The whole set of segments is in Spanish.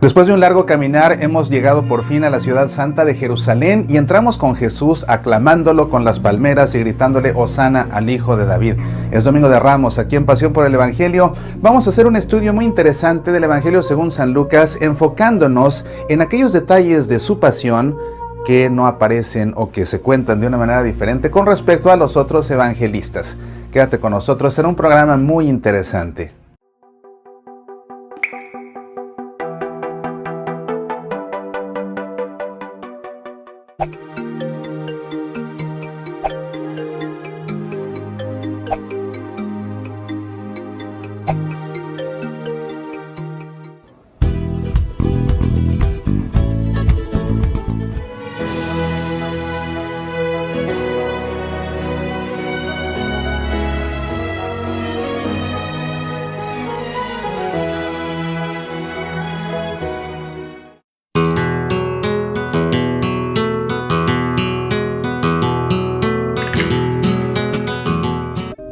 Después de un largo caminar, hemos llegado por fin a la ciudad santa de Jerusalén y entramos con Jesús aclamándolo con las palmeras y gritándole Hosana al Hijo de David. Es Domingo de Ramos, aquí en Pasión por el Evangelio. Vamos a hacer un estudio muy interesante del Evangelio según San Lucas, enfocándonos en aquellos detalles de su pasión que no aparecen o que se cuentan de una manera diferente con respecto a los otros evangelistas. Quédate con nosotros, será un programa muy interesante.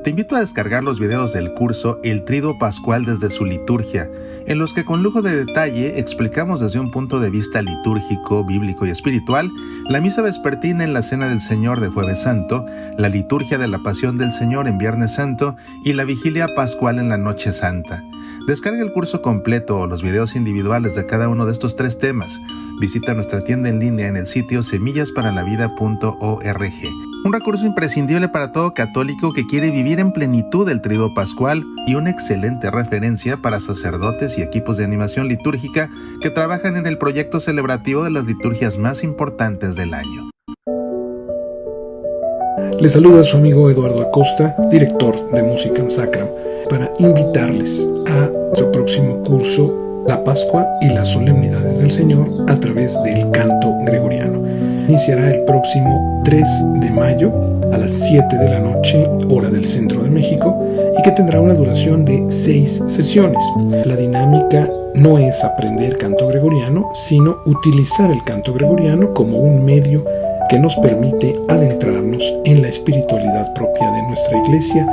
Te invito a descargar los videos del curso El Tríduo Pascual desde su liturgia, en los que con lujo de detalle explicamos desde un punto de vista litúrgico, bíblico y espiritual la misa vespertina en la Cena del Señor de Jueves Santo, la liturgia de la Pasión del Señor en Viernes Santo y la vigilia pascual en la Noche Santa. Descarga el curso completo o los videos individuales de cada uno de estos tres temas. Visita nuestra tienda en línea en el sitio semillasparalavida.org. Un recurso imprescindible para todo católico que quiere vivir en plenitud el Tríduo Pascual y una excelente referencia para sacerdotes y equipos de animación litúrgica que trabajan en el proyecto celebrativo de las liturgias más importantes del año. Les saluda su amigo Eduardo Acosta, director de Musicam Sacram, para invitarles a su próximo curso La Pascua y las Solemnidades del Señor a través del canto gregoriano. Iniciará el próximo 3 de mayo a las 7 de la noche, hora del centro de México, y que tendrá una duración de 6 sesiones. La dinámica no es aprender canto gregoriano, sino utilizar el canto gregoriano como un medio que nos permite adentrarnos en la espiritualidad propia de nuestra iglesia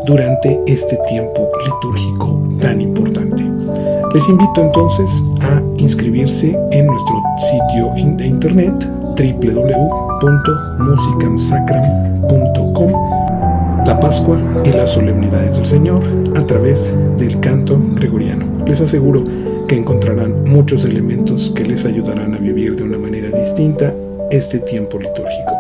durante este tiempo litúrgico tan importante. Les invito entonces a inscribirse en nuestro sitio de internet www.musicamsacram.com, La Pascua y las Solemnidades del Señor a través del canto gregoriano. Les aseguro que encontrarán muchos elementos que les ayudarán a vivir de una manera distinta este tiempo litúrgico.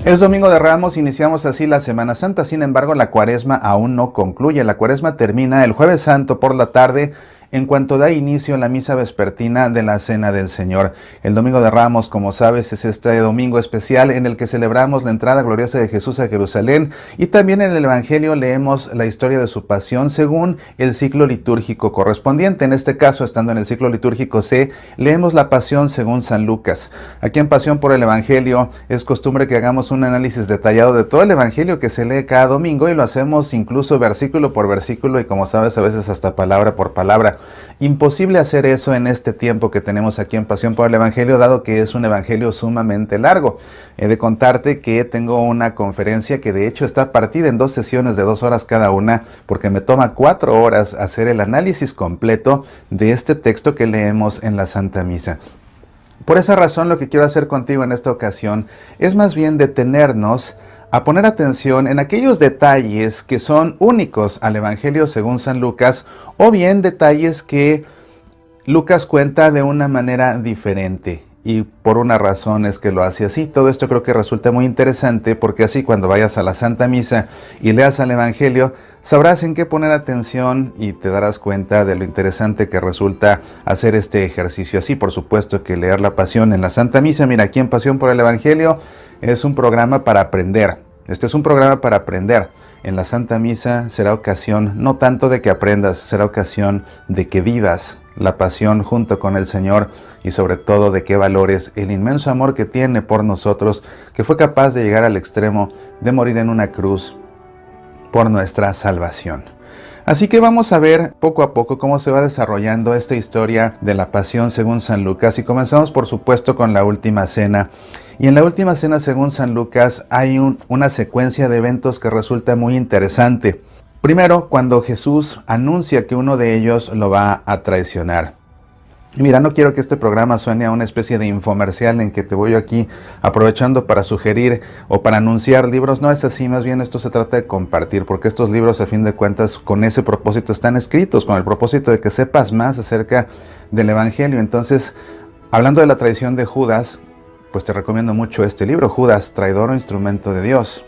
Es Domingo de Ramos, iniciamos así la Semana Santa, sin embargo la Cuaresma aún no concluye. La Cuaresma termina el Jueves Santo por la tarde, en cuanto da inicio la misa vespertina de la Cena del Señor. El Domingo de Ramos, como sabes, es este domingo especial en el que celebramos la entrada gloriosa de Jesús a Jerusalén, y también en el Evangelio leemos la historia de su pasión según el ciclo litúrgico correspondiente. En este caso, estando en el ciclo litúrgico C, leemos la pasión según San Lucas. Aquí en Pasión por el Evangelio es costumbre que hagamos un análisis detallado de todo el Evangelio que se lee cada domingo, y lo hacemos incluso versículo por versículo y, como sabes, a veces hasta palabra por palabra. Imposible hacer eso en este tiempo que tenemos aquí en Pasión por el Evangelio, dado que es un evangelio sumamente largo. He de contarte que tengo una conferencia que de hecho está partida en 2 sesiones de 2 horas cada una, porque me toma 4 horas hacer el análisis completo de este texto que leemos en la Santa Misa. Por esa razón, lo que quiero hacer contigo en esta ocasión es más bien detenernos a poner atención en aquellos detalles que son únicos al Evangelio según San Lucas, o bien detalles que Lucas cuenta de una manera diferente, y por una razón es que lo hace así. Todo esto creo que resulta muy interesante, porque así cuando vayas a la Santa Misa y leas el Evangelio, sabrás en qué poner atención y te darás cuenta de lo interesante que resulta hacer este ejercicio así. Por supuesto que leer la Pasión en la Santa Misa, mira, aquí en Pasión por el Evangelio, es un programa para aprender. Este es un programa para aprender. En la Santa Misa será ocasión no tanto de que aprendas, será ocasión de que vivas la pasión junto con el Señor, y sobre todo de que valores el inmenso amor que tiene por nosotros, que fue capaz de llegar al extremo de morir en una cruz por nuestra salvación. Así que vamos a ver poco a poco cómo se va desarrollando esta historia de la pasión según San Lucas, y comenzamos por supuesto con la última cena. Y en la última cena según San Lucas hay una secuencia de eventos que resulta muy interesante. Primero, cuando Jesús anuncia que uno de ellos lo va a traicionar. Y mira, no quiero que este programa suene a una especie de infomercial en que te voy aquí aprovechando para sugerir o para anunciar libros. No es así, más bien esto se trata de compartir, porque estos libros a fin de cuentas con ese propósito están escritos, con el propósito de que sepas más acerca del Evangelio. Entonces, hablando de la traición de Judas, pues te recomiendo mucho este libro, Judas, traidor o instrumento de Dios.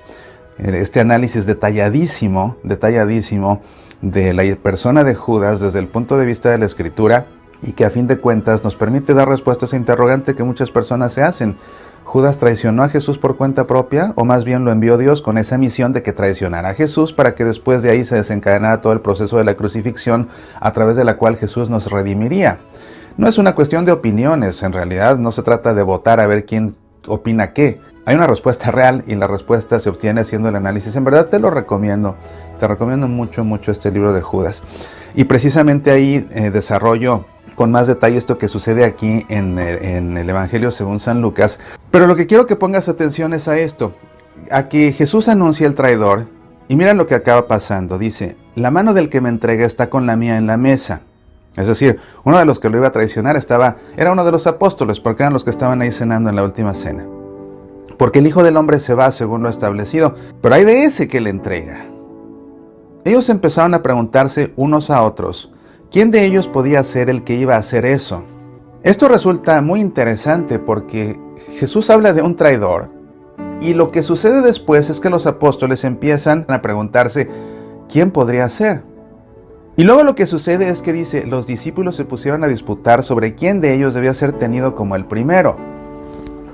Este análisis detalladísimo de la persona de Judas desde el punto de vista de la Escritura, y que a fin de cuentas nos permite dar respuesta a ese interrogante que muchas personas se hacen. ¿Judas traicionó a Jesús por cuenta propia, o más bien lo envió Dios con esa misión de que traicionara a Jesús para que después de ahí se desencadenara todo el proceso de la crucifixión a través de la cual Jesús nos redimiría? No es una cuestión de opiniones, en realidad no se trata de votar a ver quién opina qué. Hay una respuesta real y la respuesta se obtiene haciendo el análisis. En verdad te recomiendo mucho este libro de Judas. Y precisamente ahí desarrollo con más detalle esto que sucede aquí en el Evangelio según San Lucas. Pero lo que quiero que pongas atención es a esto, a que Jesús anuncia el traidor, y miren lo que acaba pasando. Dice, la mano del que me entrega está con la mía en la mesa. Es decir, uno de los que lo iba a traicionar era uno de los apóstoles, porque eran los que estaban ahí cenando en la última cena. Porque el Hijo del Hombre se va según lo establecido, pero hay de ese que le entrega. Ellos empezaron a preguntarse unos a otros, ¿quién de ellos podía ser el que iba a hacer eso? Esto resulta muy interesante porque Jesús habla de un traidor, y lo que sucede después es que los apóstoles empiezan a preguntarse, ¿quién podría ser? Y luego lo que sucede es que dice, los discípulos se pusieron a disputar sobre quién de ellos debía ser tenido como el primero.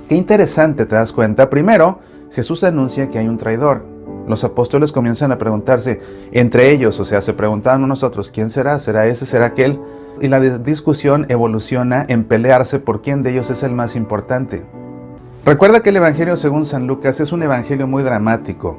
Qué interesante, ¿te das cuenta? Primero, Jesús anuncia que hay un traidor. Los apóstoles comienzan a preguntarse entre ellos, o sea, se preguntaban unos a otros, ¿quién será? ¿Será ese? ¿Será aquel? Y la discusión evoluciona en pelearse por quién de ellos es el más importante. Recuerda que el Evangelio según San Lucas es un evangelio muy dramático.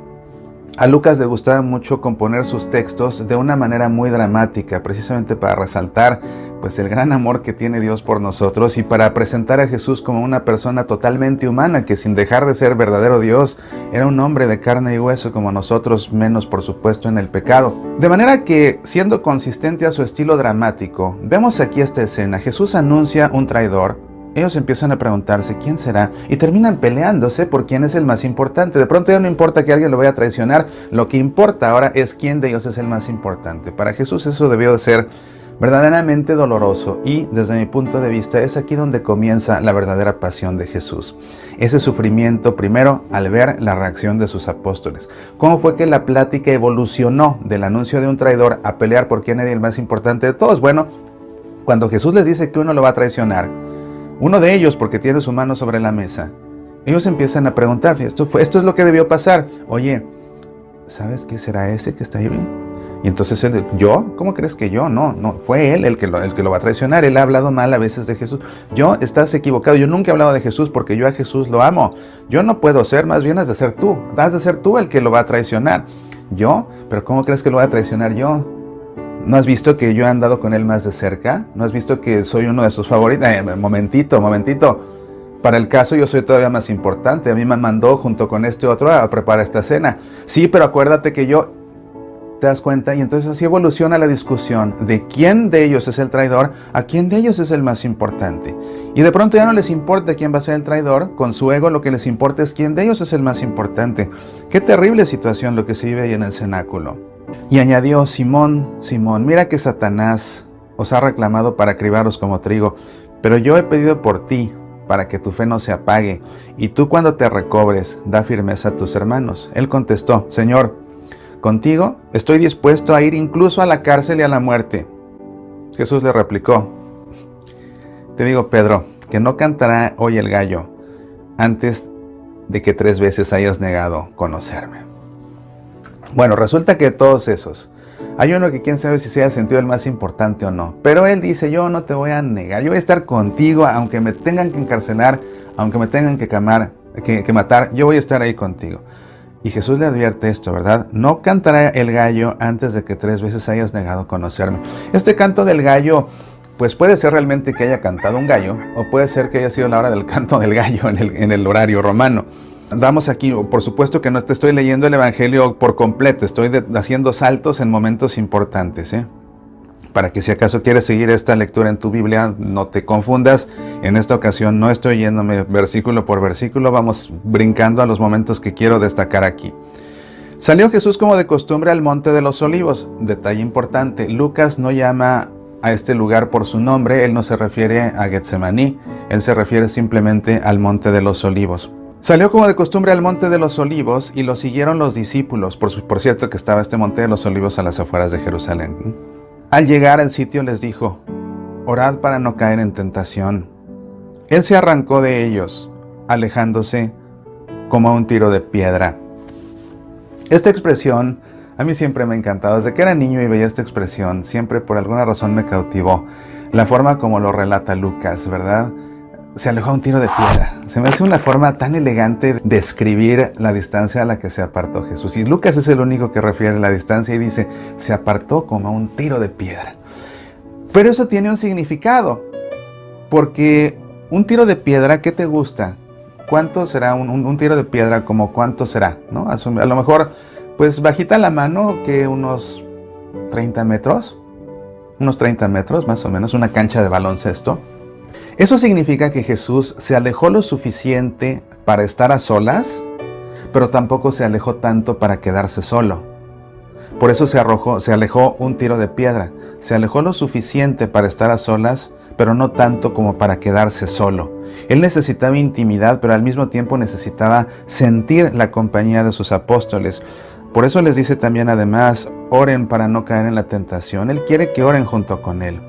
A Lucas le gustaba mucho componer sus textos de una manera muy dramática, precisamente para resaltar pues el gran amor que tiene Dios por nosotros, y para presentar a Jesús como una persona totalmente humana que, sin dejar de ser verdadero Dios, era un hombre de carne y hueso como nosotros, menos por supuesto en el pecado. De manera que, siendo consistente a su estilo dramático, vemos aquí esta escena. Jesús anuncia un traidor. Ellos empiezan a preguntarse quién será y terminan peleándose por quién es el más importante. De pronto ya no importa que alguien lo vaya a traicionar, lo que importa ahora es quién de ellos es el más importante. Para Jesús eso debió de ser verdaderamente doloroso, y desde mi punto de vista es aquí donde comienza la verdadera pasión de Jesús. Ese sufrimiento primero al ver la reacción de sus apóstoles. ¿Cómo fue que la plática evolucionó del anuncio de un traidor a pelear por quién era el más importante de todos? Bueno, cuando Jesús les dice que uno lo va a traicionar, uno de ellos porque tiene su mano sobre la mesa, ellos empiezan a preguntar, esto es lo que debió pasar. Oye, ¿sabes qué será ese que está ahí? Y entonces él, ¿yo? ¿Cómo crees que yo? No, fue él el que lo va a traicionar. Él ha hablado mal a veces de Jesús. Estás equivocado. Yo nunca he hablado de Jesús porque yo a Jesús lo amo. Yo no puedo ser, más bien has de ser tú. Has de ser tú el que lo va a traicionar. ¿Yo? ¿Pero cómo crees que lo voy a traicionar yo? ¿No has visto que yo he andado con él más de cerca? ¿No has visto que soy uno de sus favoritos? Momentito. Para el caso yo soy todavía más importante. A mí me mandó junto con este otro a preparar esta cena. Sí, pero acuérdate que yo... ¿Te das cuenta? Y entonces así evoluciona la discusión de quién de ellos es el traidor, a quién de ellos es el más importante. Y de pronto ya no les importa quién va a ser el traidor, con su ego lo que les importa es quién de ellos es el más importante. Qué terrible situación lo que se vive ahí en el cenáculo. Y añadió, Simón, mira que Satanás os ha reclamado para cribaros como trigo, pero yo he pedido por ti, para que tu fe no se apague, y tú cuando te recobres, da firmeza a tus hermanos. Él contestó, Señor, contigo estoy dispuesto a ir incluso a la cárcel y a la muerte. Jesús le replicó, te digo, Pedro, que no cantará hoy el gallo antes de que 3 veces hayas negado conocerme. Bueno, resulta que de todos esos, hay uno que quién sabe si se haya sentido el más importante o no, pero él dice, yo no te voy a negar, yo voy a estar contigo, aunque me tengan que encarcelar, aunque me tengan que matar, yo voy a estar ahí contigo. Y Jesús le advierte esto, ¿verdad? No cantará el gallo antes de que 3 veces hayas negado conocerme. Este canto del gallo, pues puede ser realmente que haya cantado un gallo, o puede ser que haya sido la hora del canto del gallo en el horario romano. Vamos aquí, por supuesto que no te estoy leyendo el Evangelio por completo, estoy haciendo saltos en momentos importantes, para que si acaso quieres seguir esta lectura en tu Biblia, no te confundas. En esta ocasión no estoy yéndome versículo por versículo, vamos brincando a los momentos que quiero destacar aquí. Salió Jesús como de costumbre al Monte de los Olivos. Detalle importante, Lucas no llama a este lugar por su nombre, él no se refiere a Getsemaní, él se refiere simplemente al Monte de los Olivos. Salió como de costumbre al Monte de los Olivos y lo siguieron los discípulos, por cierto que estaba este Monte de los Olivos a las afueras de Jerusalén. Al llegar al sitio les dijo, orad para no caer en tentación. Él se arrancó de ellos, alejándose como a un tiro de piedra. Esta expresión a mí siempre me ha encantado. Desde que era niño y veía esta expresión, siempre por alguna razón me cautivó. La forma como lo relata Lucas, ¿verdad? Se alejó a un tiro de piedra. Se me hace una forma tan elegante de escribir la distancia a la que se apartó Jesús. Y Lucas es el único que refiere la distancia y dice, se apartó como a un tiro de piedra. Pero eso tiene un significado, porque un tiro de piedra, ¿qué te gusta? ¿Cuánto será un tiro de piedra? ¿Como cuánto será? ¿No? A lo mejor, pues bajita la mano, que unos 30 metros. Unos 30 metros más o menos, una cancha de baloncesto. Eso significa que Jesús se alejó lo suficiente para estar a solas, pero tampoco se alejó tanto para quedarse solo. Por eso se alejó un tiro de piedra. Se alejó lo suficiente para estar a solas, pero no tanto como para quedarse solo. Él necesitaba intimidad, pero al mismo tiempo necesitaba sentir la compañía de sus apóstoles. Por eso les dice también además, oren para no caer en la tentación. Él quiere que oren junto con él.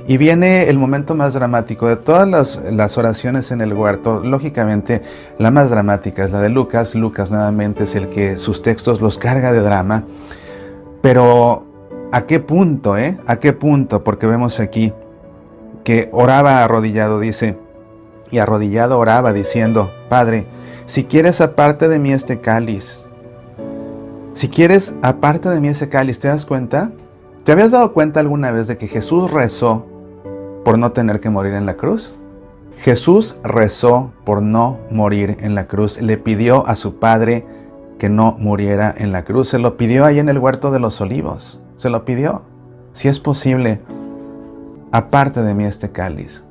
Y viene el momento más dramático de todas las oraciones en el huerto. Lógicamente, la más dramática es la de Lucas. Lucas nuevamente es el que sus textos los carga de drama. Pero, ¿a qué punto, ¿A qué punto? Porque vemos aquí que oraba arrodillado, dice, y arrodillado oraba diciendo, Padre, si quieres aparte de mí este cáliz. Si quieres aparte de mí ese cáliz, ¿te das cuenta? ¿Te habías dado cuenta alguna vez de que Jesús rezó por no tener que morir en la cruz? Jesús rezó por no morir en la cruz. Le pidió a su Padre que no muriera en la cruz. Se lo pidió ahí en el huerto de los olivos. Se lo pidió. Si es posible, aparte de mí este cáliz.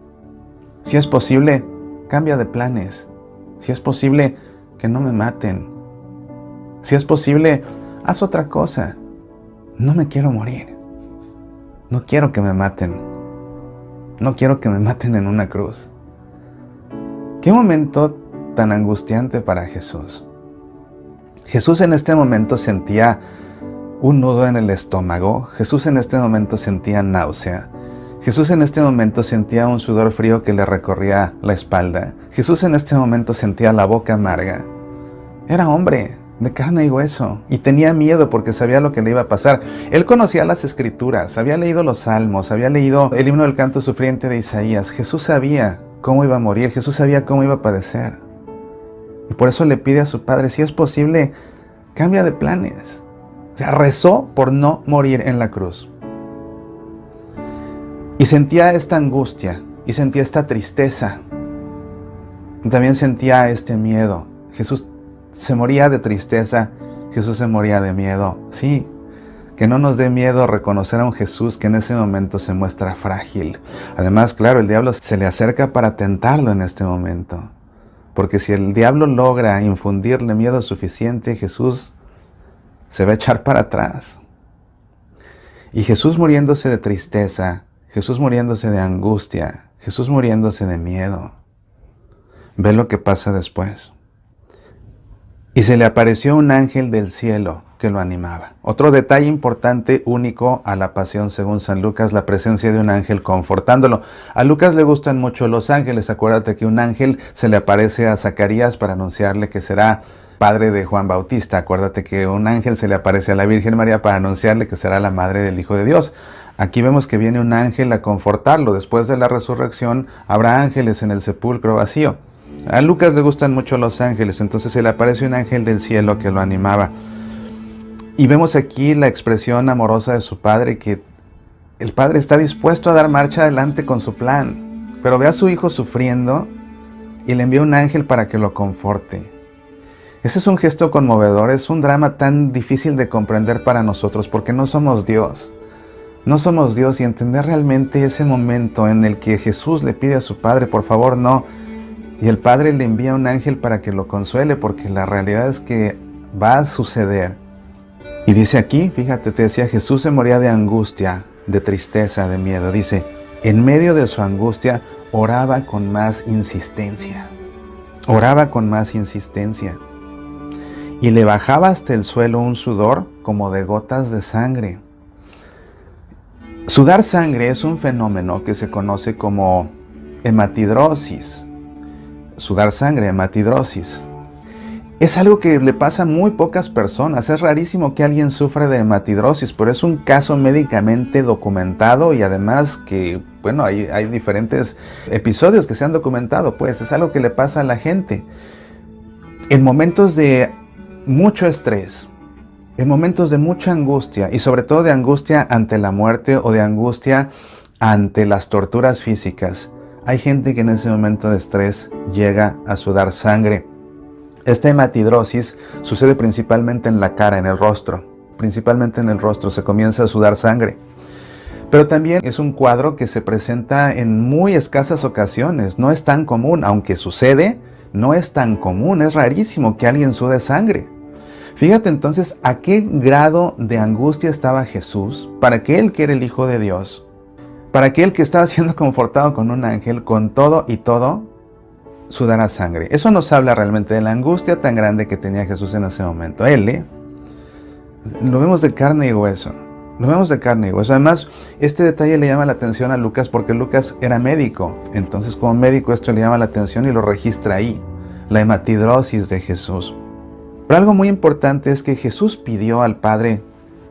Si es posible, cambia de planes. Si es posible, que no me maten. Si es posible, haz otra cosa. No me quiero morir. No quiero que me maten. No quiero que me maten en una cruz. Qué momento tan angustiante para Jesús. Jesús en este momento sentía un nudo en el estómago. Jesús en este momento sentía náusea. Jesús en este momento sentía un sudor frío que le recorría la espalda. Jesús en este momento sentía la boca amarga. Era hombre de carne y hueso, y tenía miedo porque sabía lo que le iba a pasar. Él conocía las escrituras, había leído los salmos, había leído el himno del canto sufriente de Isaías. Jesús sabía cómo iba a morir, Jesús sabía cómo iba a padecer. Y por eso le pide a su Padre, si es posible, cambia de planes. O sea, rezó por no morir en la cruz. Y sentía esta angustia, y sentía esta tristeza. Y también sentía este miedo. Jesús se moría de tristeza, Jesús se moría de miedo. Sí, que no nos dé miedo reconocer a un Jesús que en ese momento se muestra frágil. Además, claro, el diablo se le acerca para tentarlo en este momento. Porque si el diablo logra infundirle miedo suficiente, Jesús se va a echar para atrás. Y Jesús muriéndose de tristeza, Jesús muriéndose de angustia, Jesús muriéndose de miedo. Ve lo que pasa después. Y se le apareció un ángel del cielo que lo animaba. Otro detalle importante, único a la pasión según San Lucas, la presencia de un ángel confortándolo. A Lucas le gustan mucho los ángeles. Acuérdate que un ángel se le aparece a Zacarías para anunciarle que será padre de Juan Bautista. Acuérdate que un ángel se le aparece a la Virgen María para anunciarle que será la madre del Hijo de Dios. Aquí vemos que viene un ángel a confortarlo. Después de la resurrección habrá ángeles en el sepulcro vacío. A Lucas le gustan mucho los ángeles, entonces se le aparece un ángel del cielo que lo animaba. Y vemos aquí la expresión amorosa de su padre, que el padre está dispuesto a dar marcha adelante con su plan, pero ve a su hijo sufriendo y le envía un ángel para que lo conforte. Ese es un gesto conmovedor, es un drama tan difícil de comprender para nosotros porque no somos Dios. No somos Dios, y entender realmente ese momento en el que Jesús le pide a su padre, por favor no, y el padre le envía un ángel para que lo consuele, porque la realidad es que va a suceder. Y dice aquí, fíjate, te decía, Jesús se moría de angustia, de tristeza, de miedo. Dice, en medio de su angustia oraba con más insistencia. Oraba con más insistencia. Y le bajaba hasta el suelo un sudor como de gotas de sangre. Sudar sangre es un fenómeno que se conoce como hematidrosis. Sudar sangre, hematidrosis. Es algo que le pasa a muy pocas personas. Es rarísimo que alguien sufra de hematidrosis, pero es un caso médicamente documentado y además que, bueno, hay diferentes episodios que se han documentado, pues es algo que le pasa a la gente. En momentos de mucho estrés, en momentos de mucha angustia y sobre todo de angustia ante la muerte o de angustia ante las torturas físicas, hay gente que en ese momento de estrés llega a sudar sangre. Esta hematidrosis sucede principalmente en la cara, en el rostro. Principalmente en el rostro se comienza a sudar sangre. Pero también es un cuadro que se presenta en muy escasas ocasiones. No es tan común, aunque sucede, no es tan común. Es rarísimo que alguien sude sangre. Fíjate entonces a qué grado de angustia estaba Jesús para que Él, que era el Hijo de Dios, para que Él, que estaba siendo confortado con un ángel, con todo y todo, sudara sangre. Eso nos habla realmente de la angustia tan grande que tenía Jesús en ese momento. Él, lo vemos de carne y hueso. Lo vemos de carne y hueso. Además, este detalle le llama la atención a Lucas porque Lucas era médico. Entonces, como médico, esto le llama la atención y lo registra ahí. La hematidrosis de Jesús. Pero algo muy importante es que Jesús pidió al Padre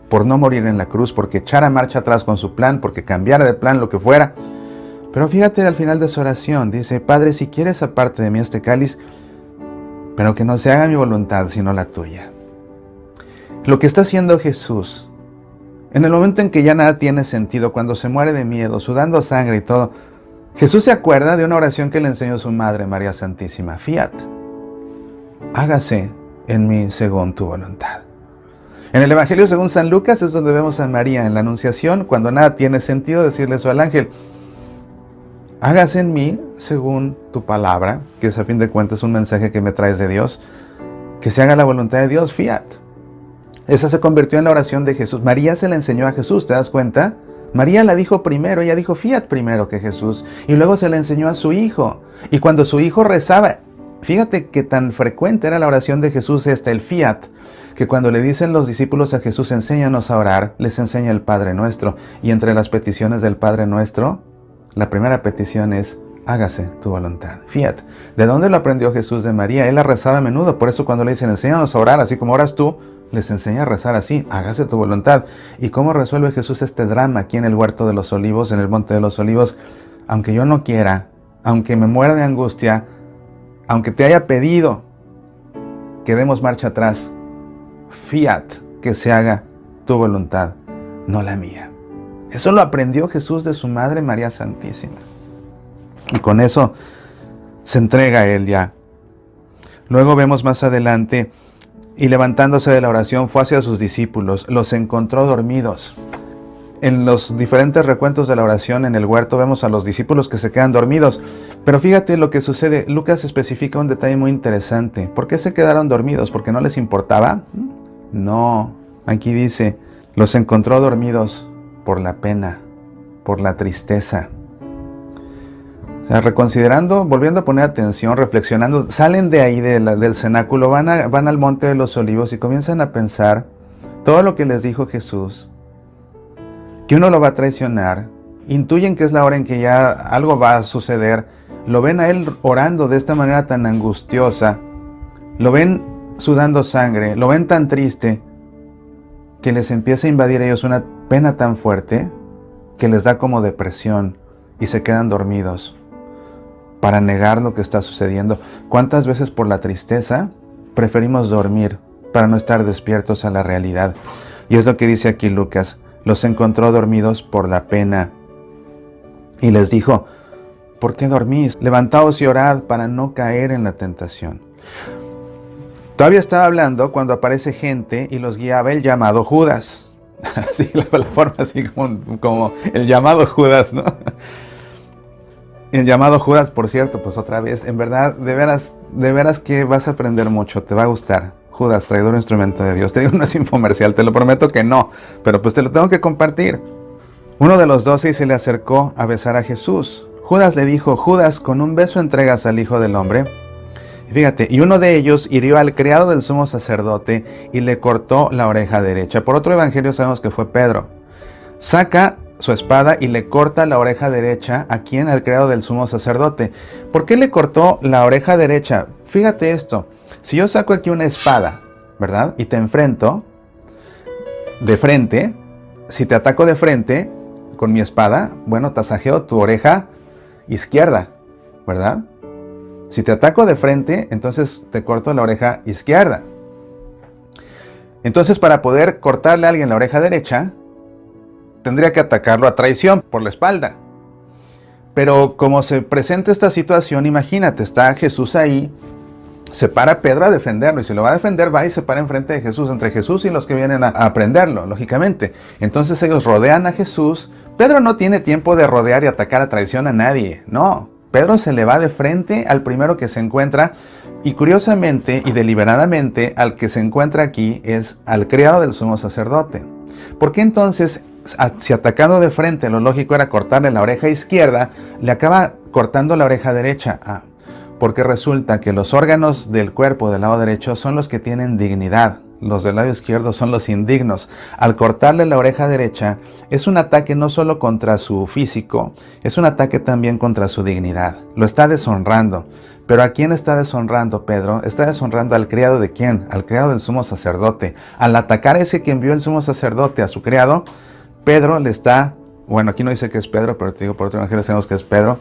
por no morir en la cruz, porque echara marcha atrás con su plan, porque cambiara de plan, lo que fuera. Pero fíjate al final de su oración, dice, Padre, si quieres aparte de mí este cáliz, pero que no se haga mi voluntad, sino la tuya. Lo que está haciendo Jesús, en el momento en que ya nada tiene sentido, cuando se muere de miedo, sudando sangre y todo, Jesús se acuerda de una oración que le enseñó su madre, María Santísima. Fiat, hágase en mí según tu voluntad. En el Evangelio según San Lucas es donde vemos a María en la Anunciación, cuando nada tiene sentido, decirle eso al ángel. Hágase en mí según tu palabra, que es a fin de cuentas un mensaje que me traes de Dios, que se haga la voluntad de Dios, fiat. Esa se convirtió en la oración de Jesús. María se la enseñó a Jesús, ¿te das cuenta? María la dijo primero, ella dijo fiat primero que Jesús, y luego se la enseñó a su hijo. Y cuando su hijo rezaba, fíjate que tan frecuente era la oración de Jesús el fiat, que cuando le dicen los discípulos a Jesús, enséñanos a orar, les enseña el Padre Nuestro. Y entre las peticiones del Padre Nuestro, la primera petición es, hágase tu voluntad. Fiat. ¿De dónde lo aprendió Jesús de María? Él la rezaba a menudo, por eso cuando le dicen, enséñanos a orar, así como oras tú, les enseña a rezar así, hágase tu voluntad. ¿Y cómo resuelve Jesús este drama aquí en el huerto de los olivos, en el monte de los olivos? Aunque yo no quiera, aunque me muera de angustia, aunque te haya pedido que demos marcha atrás, fiat, que se haga tu voluntad, no la mía. Eso lo aprendió Jesús de su madre María Santísima. Y con eso se entrega a Él ya. Luego vemos más adelante, y levantándose de la oración fue hacia sus discípulos, los encontró dormidos. En los diferentes recuentos de la oración en el huerto vemos a los discípulos que se quedan dormidos. Pero fíjate lo que sucede. Lucas especifica un detalle muy interesante. ¿Por qué se quedaron dormidos? ¿Porque no les importaba? No, aquí dice, los encontró dormidos por la pena, por la tristeza. O sea, reconsiderando, volviendo a poner atención, reflexionando, salen de ahí del cenáculo, van al monte de los olivos y comienzan a pensar todo lo que les dijo Jesús, que uno lo va a traicionar, intuyen que es la hora en que ya algo va a suceder, lo ven a Él orando de esta manera tan angustiosa, lo ven sudando sangre, lo ven tan triste, que les empieza a invadir a ellos una pena tan fuerte que les da como depresión y se quedan dormidos. para negar lo que está sucediendo. ¿Cuántas veces por la tristeza preferimos dormir para no estar despiertos a la realidad? Y es lo que dice aquí Lucas: los encontró dormidos por la pena y les dijo: ¿por qué dormís? Levantaos y orad para no caer en la tentación. Todavía estaba hablando cuando aparece gente y los guiaba el llamado Judas. Así, la forma así como el llamado Judas, ¿no? El llamado Judas, por cierto, pues otra vez, en verdad, de veras que vas a aprender mucho, te va a gustar. Judas, traidor instrumento de Dios. Te digo, no es infomercial, te lo prometo que no, pero pues te lo tengo que compartir. Uno de los 12 se le acercó a besar a Jesús. Judas le dijo: Judas, ¿con un beso entregas al Hijo del Hombre? Fíjate, y uno de ellos hirió al criado del sumo sacerdote y le cortó la oreja derecha. Por otro evangelio sabemos que fue Pedro. Saca su espada y le corta la oreja derecha. ¿A quién? Al criado del sumo sacerdote. ¿Por qué le cortó la oreja derecha? Fíjate esto. Si yo saco aquí una espada, ¿verdad? Y te enfrento de frente, si te ataco de frente con mi espada, bueno, tasajeo tu oreja izquierda, ¿verdad? Si te ataco de frente, entonces te corto la oreja izquierda. Entonces, para poder cortarle a alguien la oreja derecha, tendría que atacarlo a traición por la espalda. Pero como se presenta esta situación, imagínate, está Jesús ahí, se para Pedro a defenderlo, y si lo va a defender, va y se para enfrente de Jesús, entre Jesús y los que vienen a prenderlo, lógicamente. Entonces ellos rodean a Jesús. Pedro no tiene tiempo de rodear y atacar a traición a nadie, no. Pedro se le va de frente al primero que se encuentra, y curiosamente y deliberadamente al que se encuentra aquí es al criado del sumo sacerdote. ¿Por qué entonces, si atacando de frente lo lógico era cortarle la oreja izquierda, le acaba cortando la oreja derecha? Porque resulta que los órganos del cuerpo del lado derecho son los que tienen dignidad. Los del lado izquierdo son los indignos. Al cortarle la oreja derecha, es un ataque no solo contra su físico, es un ataque también contra su dignidad. Lo está deshonrando. ¿Pero a quién está deshonrando Pedro? Está deshonrando al criado de quién? Al criado del sumo sacerdote. Al atacar a ese que envió el sumo sacerdote a su criado, Pedro le está, bueno, aquí no dice que es Pedro, pero te digo, por otro evangelio sabemos que es Pedro.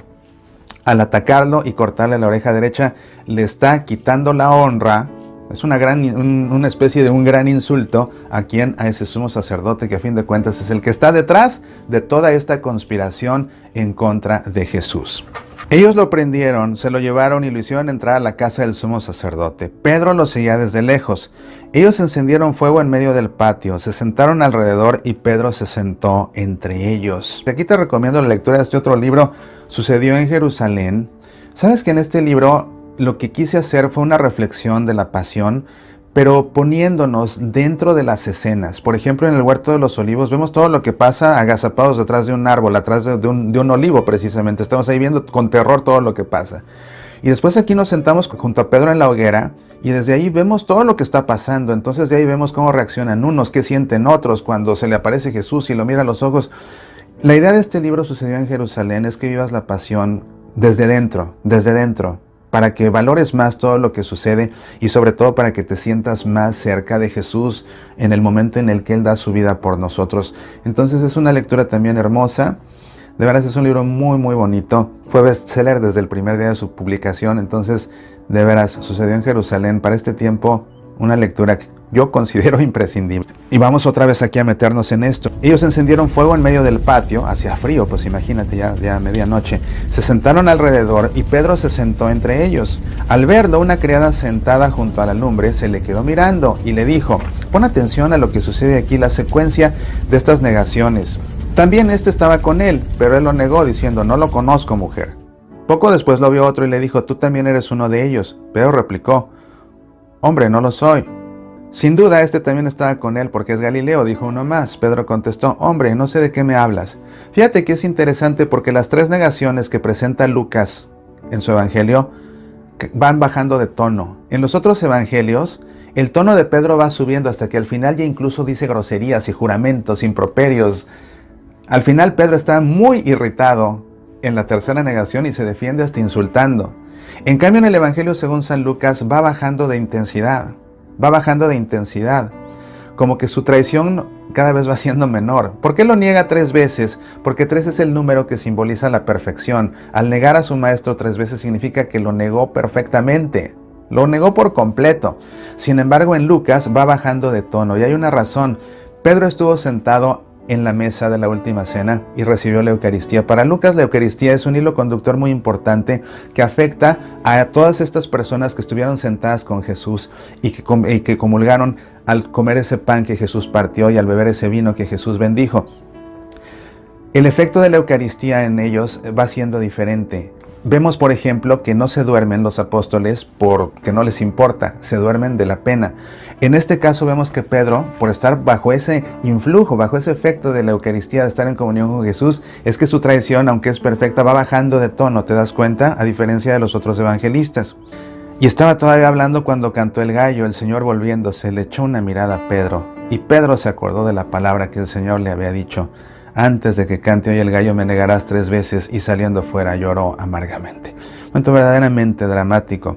Al atacarlo y cortarle la oreja derecha, le está quitando la honra. Es una especie de un gran insulto a quien, a ese sumo sacerdote que a fin de cuentas es el que está detrás de toda esta conspiración en contra de Jesús. Ellos lo prendieron, se lo llevaron y lo hicieron entrar a la casa del sumo sacerdote. Pedro lo seguía desde lejos. Ellos encendieron fuego en medio del patio, se sentaron alrededor y Pedro se sentó entre ellos. Aquí te recomiendo la lectura de este otro libro, Sucedió en Jerusalén. ¿Sabes que en este libro lo que quise hacer fue una reflexión de la pasión, pero poniéndonos dentro de las escenas? Por ejemplo, en el Huerto de los Olivos vemos todo lo que pasa agazapados detrás de un árbol, atrás de un olivo precisamente. Estamos ahí viendo con terror todo lo que pasa. Y después aquí nos sentamos junto a Pedro en la hoguera y desde ahí vemos todo lo que está pasando. Entonces de ahí vemos cómo reaccionan unos, qué sienten otros cuando se le aparece Jesús y lo mira a los ojos. La idea de este libro Sucedió en Jerusalén es que vivas la pasión desde dentro, para que valores más todo lo que sucede y sobre todo para que te sientas más cerca de Jesús en el momento en el que Él da su vida por nosotros. Entonces es una lectura también hermosa. De veras es un libro muy muy bonito. Fue bestseller desde el primer día de su publicación. Entonces, de veras, Sucedió en Jerusalén. Para este tiempo, una lectura que yo considero imprescindible. Y vamos otra vez aquí a meternos en esto. Ellos encendieron fuego en medio del patio, hacía frío, pues imagínate, ya medianoche. Se sentaron alrededor y Pedro se sentó entre ellos. Al verlo, una criada sentada junto a la lumbre se le quedó mirando y le dijo: pon atención a lo que sucede aquí, la secuencia de estas negaciones. También este estaba con él, pero él lo negó diciendo: no lo conozco, mujer. Poco después lo vio otro y le dijo: tú también eres uno de ellos. Pedro replicó: hombre, no lo soy. Sin duda este también estaba con él porque es Galileo, dijo uno más. Pedro contestó: hombre, no sé de qué me hablas. Fíjate que es interesante porque las tres negaciones que presenta Lucas en su evangelio van bajando de tono. En los otros evangelios, el tono de Pedro va subiendo hasta que al final ya incluso dice groserías y juramentos, improperios. Al final Pedro está muy irritado en la tercera negación y se defiende hasta insultando. En cambio, en el evangelio según San Lucas va bajando de intensidad. como que su traición cada vez va siendo menor. ¿Por qué lo niega 3 veces? Porque 3 es el número que simboliza la perfección. Al negar a su maestro 3 veces significa que lo negó perfectamente. Lo negó por completo. Sin embargo, en Lucas va bajando de tono y hay una razón. Pedro estuvo sentado en la mesa de la última cena y recibió la Eucaristía. Para Lucas, la Eucaristía es un hilo conductor muy importante que afecta a todas estas personas que estuvieron sentadas con Jesús y que comulgaron al comer ese pan que Jesús partió y al beber ese vino que Jesús bendijo. El efecto de la Eucaristía en ellos va siendo diferente. Vemos, por ejemplo, que no se duermen los apóstoles porque no les importa, se duermen de la pena. En este caso vemos que Pedro, por estar bajo ese influjo, bajo ese efecto de la Eucaristía, de estar en comunión con Jesús, es que su traición, aunque es perfecta, va bajando de tono, ¿te das cuenta? A diferencia de los otros evangelistas. Y estaba todavía hablando cuando cantó el gallo. El Señor, volviéndose, le echó una mirada a Pedro, y Pedro se acordó de la palabra que el Señor le había dicho: antes de que cante hoy el gallo me negarás 3 veces, y saliendo fuera lloró amargamente. Un momento verdaderamente dramático.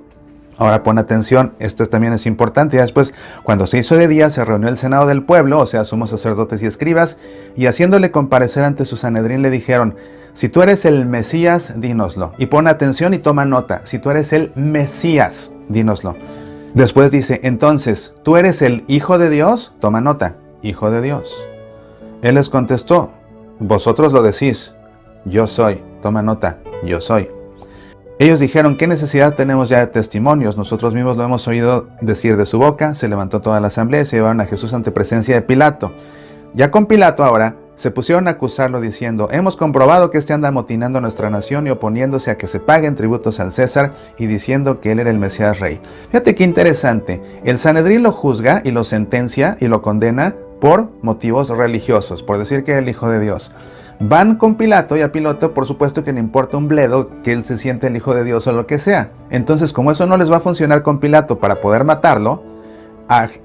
Ahora pon atención, esto también es importante. Ya después, cuando se hizo de día, se reunió el senado del pueblo, o sea, sumos sacerdotes y escribas, y haciéndole comparecer ante su Sanedrín le dijeron: si tú eres el Mesías, dínoslo. Y pon atención y toma nota: si tú eres el Mesías, dínoslo. Después dice: entonces, ¿tú eres el Hijo de Dios? Toma nota: Hijo de Dios. Él les contestó: vosotros lo decís, yo soy. Toma nota: yo soy. Ellos dijeron: ¿qué necesidad tenemos ya de testimonios? Nosotros mismos lo hemos oído decir de su boca. Se levantó toda la asamblea y se llevaron a Jesús ante presencia de Pilato. Ya con Pilato ahora se pusieron a acusarlo diciendo: hemos comprobado que anda amotinando a nuestra nación y oponiéndose a que se paguen tributos al César y diciendo que él era el Mesías Rey. Fíjate qué interesante. El Sanedrín lo juzga y lo sentencia y lo condena por motivos religiosos, por decir que era el Hijo de Dios. Van con Pilato y a Pilato, por supuesto, que le importa un bledo que él se siente el Hijo de Dios o lo que sea. Entonces, como eso no les va a funcionar con Pilato para poder matarlo,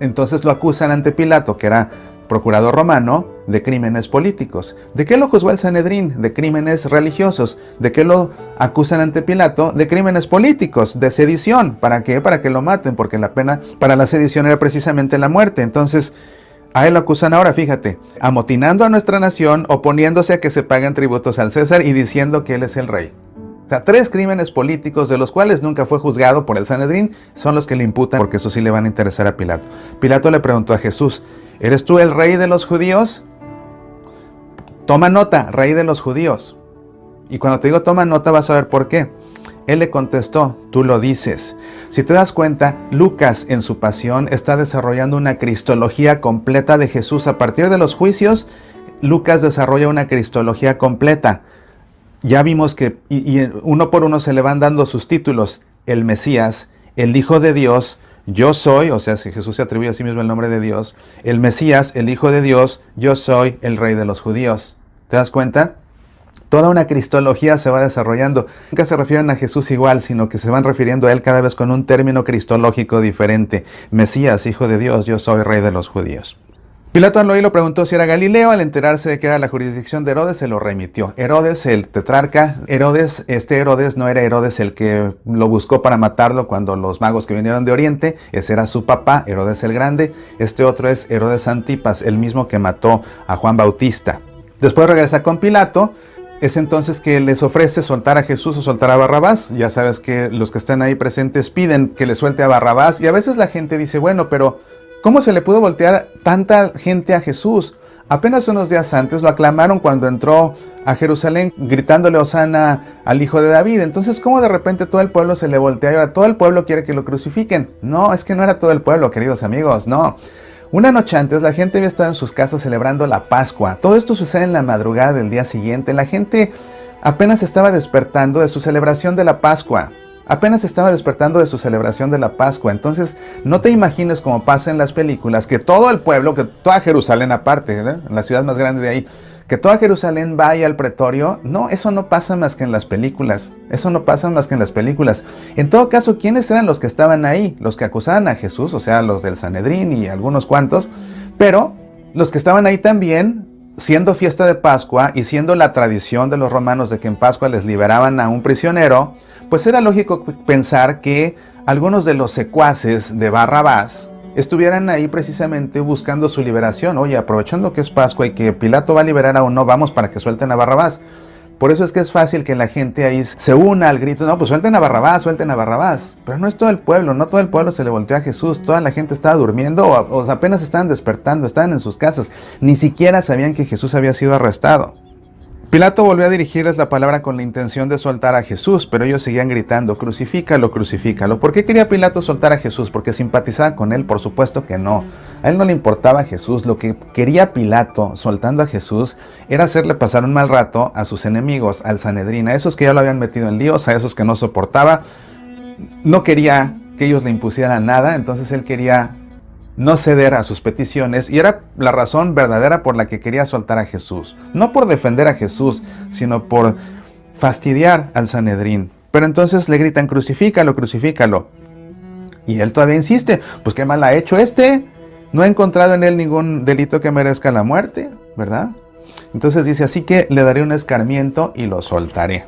entonces lo acusan ante Pilato, que era procurador romano, de crímenes políticos. ¿De qué lo juzgó el Sanedrín? De crímenes religiosos. ¿De qué lo acusan ante Pilato? De crímenes políticos, de sedición. ¿Para qué? Para que lo maten, porque la pena para la sedición era precisamente la muerte. Entonces, a él lo acusan ahora, fíjate, amotinando a nuestra nación, oponiéndose a que se paguen tributos al César y diciendo que él es el rey. O sea, 3 crímenes políticos de los cuales nunca fue juzgado por el Sanedrín son los que le imputan, porque eso sí le van a interesar a Pilato. Pilato le preguntó a Jesús: ¿eres tú el rey de los judíos? Toma nota: rey de los judíos. Y cuando te digo toma nota, vas a ver por qué. Él le contestó: tú lo dices. Si te das cuenta, Lucas en su pasión está desarrollando una cristología completa de Jesús. A partir de los juicios, Lucas desarrolla una cristología completa. Ya vimos que y uno por uno se le van dando sus títulos: el Mesías, el Hijo de Dios, yo soy, o sea, si Jesús se atribuye a sí mismo el nombre de Dios, el Mesías, el Hijo de Dios, yo soy el Rey de los judíos. ¿Te das cuenta? Toda una cristología se va desarrollando. Nunca se refieren a Jesús igual, sino que se van refiriendo a él cada vez con un término cristológico diferente. Mesías, Hijo de Dios, yo soy Rey de los judíos. Pilato al oírlo preguntó si era Galileo. Al enterarse de que era la jurisdicción de Herodes, se lo remitió. Herodes, el tetrarca, Herodes no era Herodes el que lo buscó para matarlo cuando los magos que vinieron de Oriente. Ese era su papá, Herodes el Grande. Este otro es Herodes Antipas, el mismo que mató a Juan Bautista. Después regresa con Pilato. Es entonces que les ofrece soltar a Jesús o soltar a Barrabás. Ya sabes que los que están ahí presentes piden que le suelte a Barrabás. Y a veces la gente dice: bueno, pero ¿cómo se le pudo voltear tanta gente a Jesús? Apenas unos días antes lo aclamaron cuando entró a Jerusalén gritándole Hosana al Hijo de David. Entonces, ¿cómo de repente todo el pueblo se le voltea y ahora todo el pueblo quiere que lo crucifiquen? No, es que no era todo el pueblo, queridos amigos, no. Una noche antes la gente había estado en sus casas celebrando la Pascua. Todo esto sucede en la madrugada del día siguiente. La gente apenas estaba despertando de su celebración de la Pascua. Entonces, no te imagines como pasa en las películas, que todo el pueblo, que toda Jerusalén aparte, en la ciudad más grande de ahí, que toda Jerusalén vaya al pretorio. No, eso no pasa más que en las películas. En todo caso, ¿quiénes eran los que estaban ahí? Los que acusaban a Jesús, o sea, los del Sanedrín y algunos cuantos. Pero los que estaban ahí también, siendo fiesta de Pascua y siendo la tradición de los romanos de que en Pascua les liberaban a un prisionero, pues era lógico pensar que algunos de los secuaces de Barrabás estuvieran ahí precisamente buscando su liberación. Oye, aprovechando que es Pascua y que Pilato va a liberar a uno, vamos para que suelten a Barrabás. Por eso es que es fácil que la gente ahí se una al grito, no, pues suelten a Barrabás, suelten a Barrabás. Pero no es todo el pueblo, no todo el pueblo se le volteó a Jesús, toda la gente estaba durmiendo o apenas estaban despertando, estaban en sus casas, ni siquiera sabían que Jesús había sido arrestado. Pilato volvió a dirigirles la palabra con la intención de soltar a Jesús, pero ellos seguían gritando, crucifícalo, crucifícalo. ¿Por qué quería Pilato soltar a Jesús? ¿Porque simpatizaba con él? Por supuesto que no. A él no le importaba a Jesús. Lo que quería Pilato, soltando a Jesús, era hacerle pasar un mal rato a sus enemigos, al Sanedrín, a esos que ya lo habían metido en líos, a esos que no soportaba. No quería que ellos le impusieran nada, entonces él quería no ceder a sus peticiones, y era la razón verdadera por la que quería soltar a Jesús. No por defender a Jesús, sino por fastidiar al Sanedrín. Pero entonces le gritan, crucifícalo, crucifícalo. Y él todavía insiste, pues qué mal ha hecho este. No he encontrado en él ningún delito que merezca la muerte, ¿verdad? Entonces dice, así que le daré un escarmiento y lo soltaré.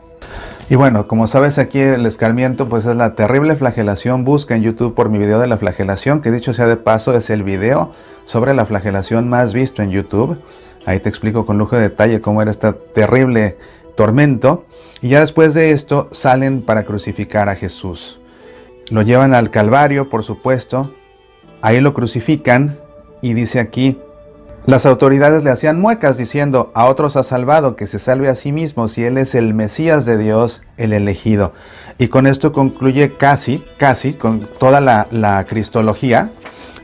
Y bueno, como sabes, aquí el escarmiento pues es la terrible flagelación. Busca en YouTube por mi video de la flagelación, que dicho sea de paso es el video sobre la flagelación más visto en YouTube. Ahí te explico con lujo de detalle cómo era este terrible tormento. Y ya después de esto salen para crucificar a Jesús. Lo llevan al Calvario, por supuesto. Ahí lo crucifican y dice aquí, las autoridades le hacían muecas diciendo, a otros ha salvado, que se salve a sí mismo si él es el Mesías de Dios, el elegido. Y con esto concluye casi con toda la cristología,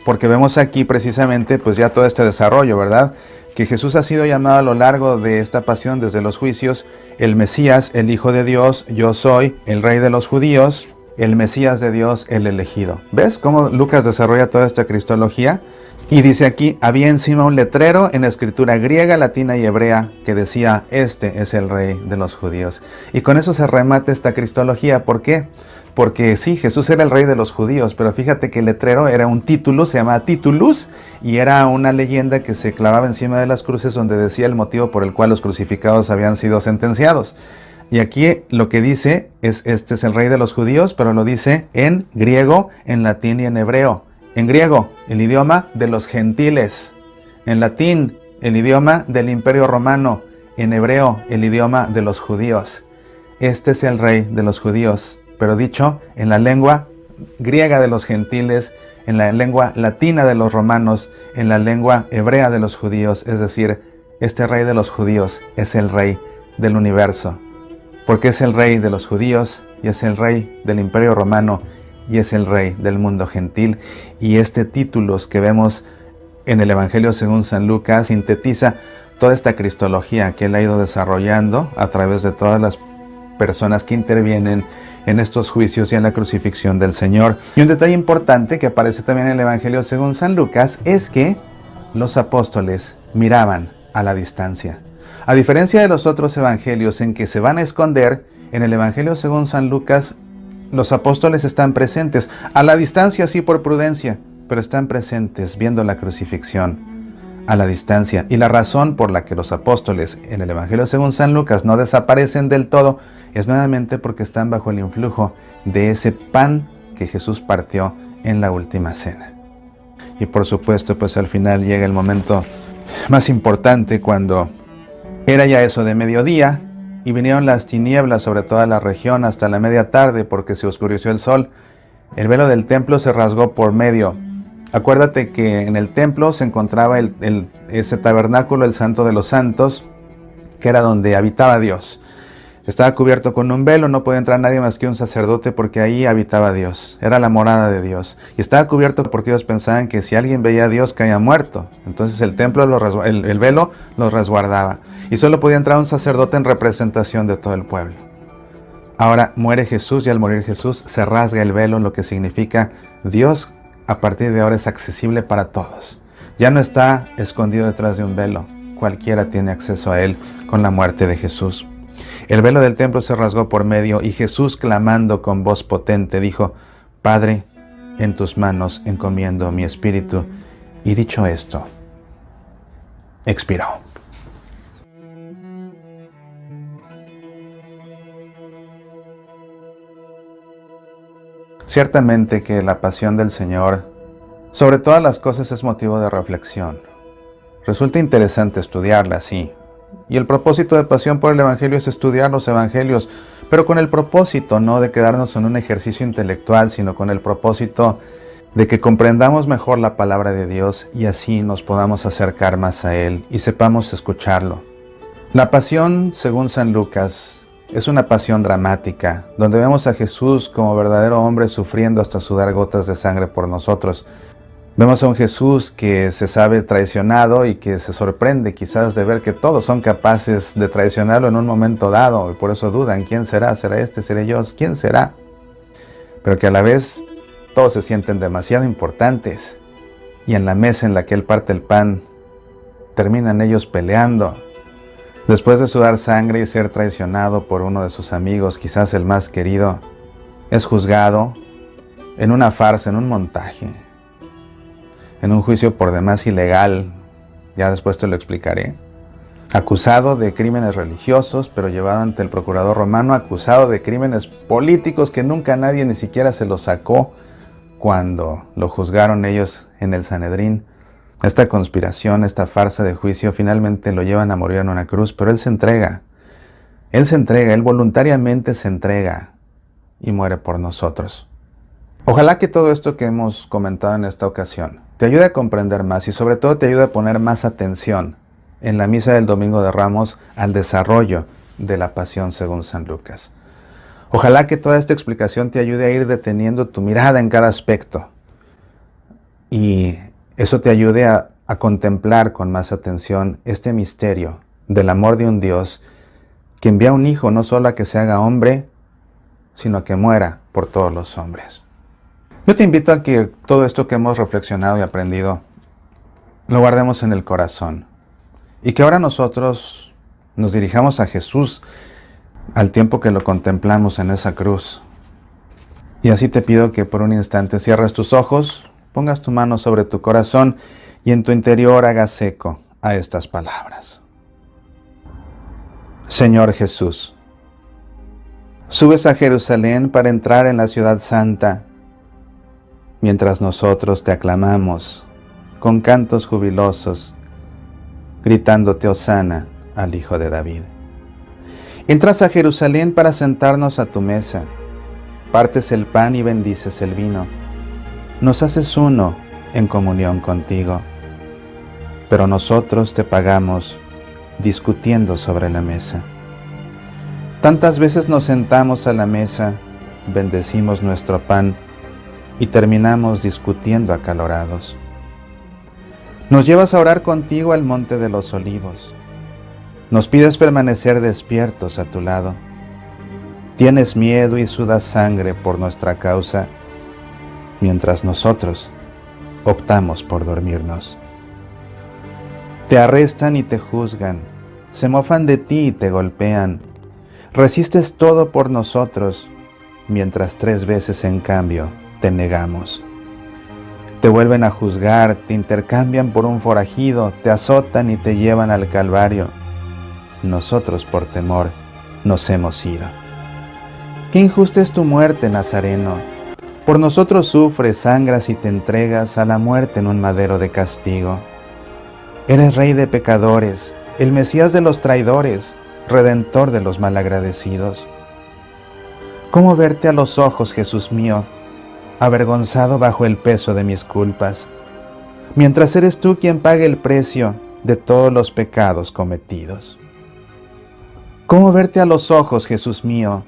porque vemos aquí precisamente pues ya todo este desarrollo, ¿verdad? Que Jesús ha sido llamado a lo largo de esta pasión desde los juicios, el Mesías, el Hijo de Dios, yo soy, el Rey de los judíos, el Mesías de Dios, el elegido. ¿Ves cómo Lucas desarrolla toda esta cristología? Y dice aquí, había encima un letrero en escritura griega, latina y hebrea que decía, este es el Rey de los judíos. Y con eso se remata esta cristología. ¿Por qué? Porque sí, Jesús era el Rey de los judíos, pero fíjate que el letrero era un título, se llamaba titulus, y era una leyenda que se clavaba encima de las cruces donde decía el motivo por el cual los crucificados habían sido sentenciados. Y aquí lo que dice es, este es el Rey de los judíos, pero lo dice en griego, en latín y en hebreo. En griego, el idioma de los gentiles. En latín, el idioma del Imperio Romano. En hebreo, el idioma de los judíos. Este es el Rey de los judíos, pero dicho en la lengua griega de los gentiles, en la lengua latina de los romanos, en la lengua hebrea de los judíos. Es decir, este Rey de los judíos es el Rey del universo, porque es el Rey de los judíos y es el Rey del Imperio Romano y es el Rey del mundo gentil. Y este título que vemos en el Evangelio según San Lucas sintetiza toda esta cristología que él ha ido desarrollando a través de todas las personas que intervienen en estos juicios y en la crucifixión del Señor. Y un detalle importante que aparece también en el Evangelio según San Lucas es que los apóstoles miraban a la distancia. A diferencia de los otros evangelios en que se van a esconder, en el Evangelio según San Lucas los apóstoles están presentes, a la distancia sí por prudencia, pero están presentes viendo la crucifixión a la distancia. Y la razón por la que los apóstoles en el Evangelio según San Lucas no desaparecen del todo es nuevamente porque están bajo el influjo de ese pan que Jesús partió en la última cena. Y por supuesto, pues al final llega el momento más importante, cuando era ya eso de mediodía y vinieron las tinieblas sobre toda la región hasta la media tarde porque se oscureció el sol. El velo del templo se rasgó por medio. Acuérdate que en el templo se encontraba ese tabernáculo, el Santo de los Santos, que era donde habitaba Dios. Estaba cubierto con un velo, no podía entrar nadie más que un sacerdote porque ahí habitaba Dios, era la morada de Dios. Y estaba cubierto porque ellos pensaban que si alguien veía a Dios caía muerto. Entonces el templo, el velo los resguardaba. Y solo podía entrar un sacerdote en representación de todo el pueblo. Ahora muere Jesús y al morir Jesús se rasga el velo, lo que significa Dios a partir de ahora es accesible para todos. Ya no está escondido detrás de un velo, cualquiera tiene acceso a él con la muerte de Jesús. El velo del templo se rasgó por medio y Jesús, clamando con voz potente, dijo: Padre, en tus manos encomiendo mi espíritu. Y dicho esto, expiró. Ciertamente que la pasión del Señor Sobre todas las cosas es motivo de reflexión. Resulta interesante estudiarla, sí. Y el propósito de Pasión por el Evangelio es estudiar los Evangelios, pero con el propósito no de quedarnos en un ejercicio intelectual, sino con el propósito de que comprendamos mejor la palabra de Dios y así nos podamos acercar más a Él y sepamos escucharlo. La Pasión, según San Lucas, es una pasión dramática, donde vemos a Jesús como verdadero hombre sufriendo hasta sudar gotas de sangre por nosotros. Vemos a un Jesús que se sabe traicionado y que se sorprende quizás de ver que todos son capaces de traicionarlo en un momento dado y por eso dudan, ¿quién será? ¿Será este? ¿Seré yo? ¿Quién será? Pero que a la vez todos se sienten demasiado importantes y en la mesa en la que Él parte el pan terminan ellos peleando. Después de sudar sangre y ser traicionado por uno de sus amigos, quizás el más querido, es juzgado en una farsa, en un montaje, en un juicio por demás ilegal, ya después te lo explicaré, acusado de crímenes religiosos, pero llevado ante el procurador romano, acusado de crímenes políticos que nunca nadie ni siquiera se los sacó cuando lo juzgaron ellos en el Sanedrín. Esta conspiración, esta farsa de juicio, finalmente lo llevan a morir en una cruz, pero Él se entrega, Él voluntariamente se entrega y muere por nosotros. Ojalá que todo esto que hemos comentado en esta ocasión te ayude a comprender más y sobre todo te ayude a poner más atención en la misa del Domingo de Ramos al desarrollo de la Pasión según San Lucas. Ojalá que toda esta explicación te ayude a ir deteniendo tu mirada en cada aspecto y eso te ayude a contemplar con más atención este misterio del amor de un Dios que envía a un Hijo no solo a que se haga hombre, sino a que muera por todos los hombres. Yo te invito a que todo esto que hemos reflexionado y aprendido lo guardemos en el corazón y que ahora nosotros nos dirijamos a Jesús al tiempo que lo contemplamos en esa cruz. Y así te pido que por un instante cierres tus ojos, pongas tu mano sobre tu corazón y en tu interior hagas eco a estas palabras. Señor Jesús, subes a Jerusalén para entrar en la ciudad santa, mientras nosotros te aclamamos con cantos jubilosos, gritándote hosana al Hijo de David. Entras a Jerusalén para sentarnos a tu mesa, partes el pan y bendices el vino, nos haces uno en comunión contigo, pero nosotros te pagamos discutiendo sobre la mesa. Tantas veces nos sentamos a la mesa, bendecimos nuestro pan y terminamos discutiendo acalorados. Nos llevas a orar contigo al Monte de los Olivos. Nos pides permanecer despiertos a tu lado. Tienes miedo y sudas sangre por nuestra causa, mientras nosotros optamos por dormirnos. Te arrestan y te juzgan, se mofan de ti y te golpean. Resistes todo por nosotros, mientras 3 veces en cambio te negamos. Te vuelven a juzgar, te intercambian por un forajido, te azotan y te llevan al Calvario. Nosotros por temor nos hemos ido. Qué injusta es tu muerte, Nazareno. Por nosotros sufres, sangras y te entregas a la muerte en un madero de castigo. Eres Rey de pecadores, el Mesías de los traidores, Redentor de los malagradecidos. ¿Cómo verte a los ojos, Jesús mío, avergonzado bajo el peso de mis culpas, mientras eres tú quien paga el precio de todos los pecados cometidos? ¿Cómo verte a los ojos, Jesús mío,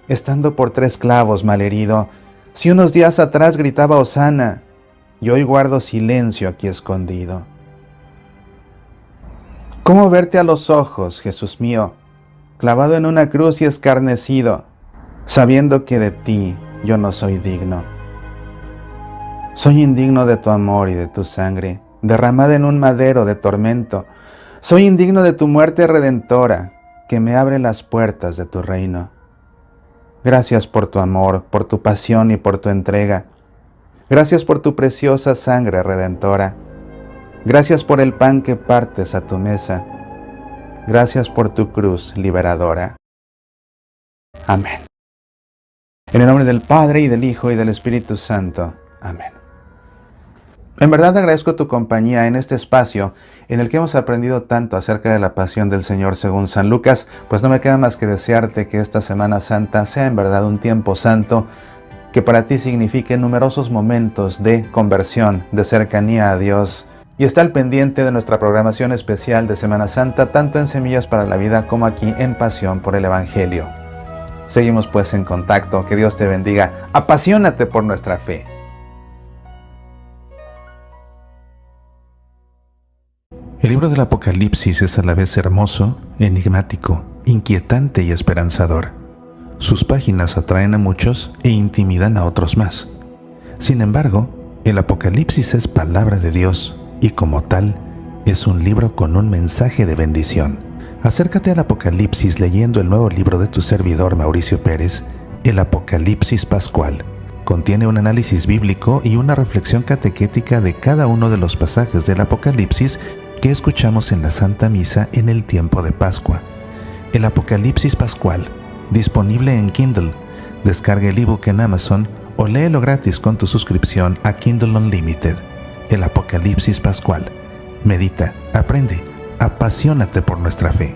estando por 3 clavos malherido, si unos días atrás gritaba hosana y hoy guardo silencio aquí escondido? ¿Cómo verte a los ojos, Jesús mío, clavado en una cruz y escarnecido, sabiendo que de ti yo no soy digno? Soy indigno de tu amor y de tu sangre, derramada en un madero de tormento. Soy indigno de tu muerte redentora, que me abre las puertas de tu reino. Gracias por tu amor, por tu pasión y por tu entrega. Gracias por tu preciosa sangre redentora. Gracias por el pan que partes a tu mesa. Gracias por tu cruz liberadora. Amén. En el nombre del Padre, y del Hijo, y del Espíritu Santo. Amén. En verdad agradezco tu compañía en este espacio en el que hemos aprendido tanto acerca de la pasión del Señor según San Lucas, pues no me queda más que desearte que esta Semana Santa sea en verdad un tiempo santo que para ti signifique numerosos momentos de conversión, de cercanía a Dios. Y está al pendiente de nuestra programación especial de Semana Santa, tanto en Semillas para la Vida como aquí en Pasión por el Evangelio. Seguimos pues en contacto, que Dios te bendiga, apasionate por nuestra fe. El libro del Apocalipsis es a la vez hermoso, enigmático, inquietante y esperanzador. Sus páginas atraen a muchos e intimidan a otros más. Sin embargo, el Apocalipsis es palabra de Dios y como tal, es un libro con un mensaje de bendición. Acércate al Apocalipsis leyendo el nuevo libro de tu servidor Mauricio Pérez, el Apocalipsis Pascual. Contiene un análisis bíblico y una reflexión catequética de cada uno de los pasajes del Apocalipsis que escuchamos en la Santa Misa en el tiempo de Pascua. El Apocalipsis Pascual, disponible en Kindle. Descarga el ebook en Amazon o léelo gratis con tu suscripción a Kindle Unlimited. El Apocalipsis Pascual. Medita, aprende, apasionate por nuestra fe.